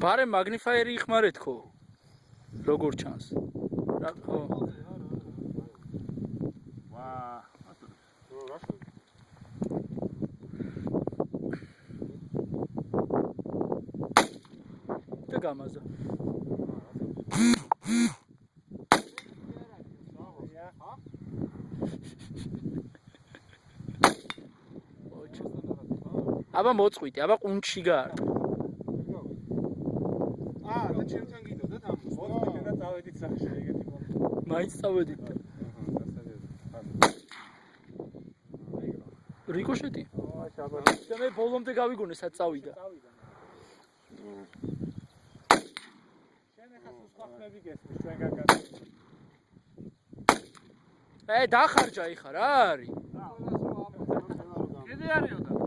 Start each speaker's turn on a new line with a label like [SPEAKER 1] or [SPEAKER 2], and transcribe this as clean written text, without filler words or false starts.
[SPEAKER 1] ბარე მაგნიფაიერი იხმარეთ ხო? როგორ ჩანს? ხო.
[SPEAKER 2] ვა.
[SPEAKER 1] და გამაზა. აბა მოწყვიტი, აბა ყუნჩი გაარტყა.
[SPEAKER 2] და ჩემთან გიდოდეთ ამ მოწყვიტე და წავედით სახში ეგეთი მომენტი.
[SPEAKER 1] მაინც წავედით. რიკოშეტი? და მე ბოლომდე გავიგონე სად წავიდა.
[SPEAKER 2] შენ ახლა სხვა ხმები გესმის ჩვენგან გა.
[SPEAKER 1] დახარჯა იხა რა არის?
[SPEAKER 2] კიდე არისო და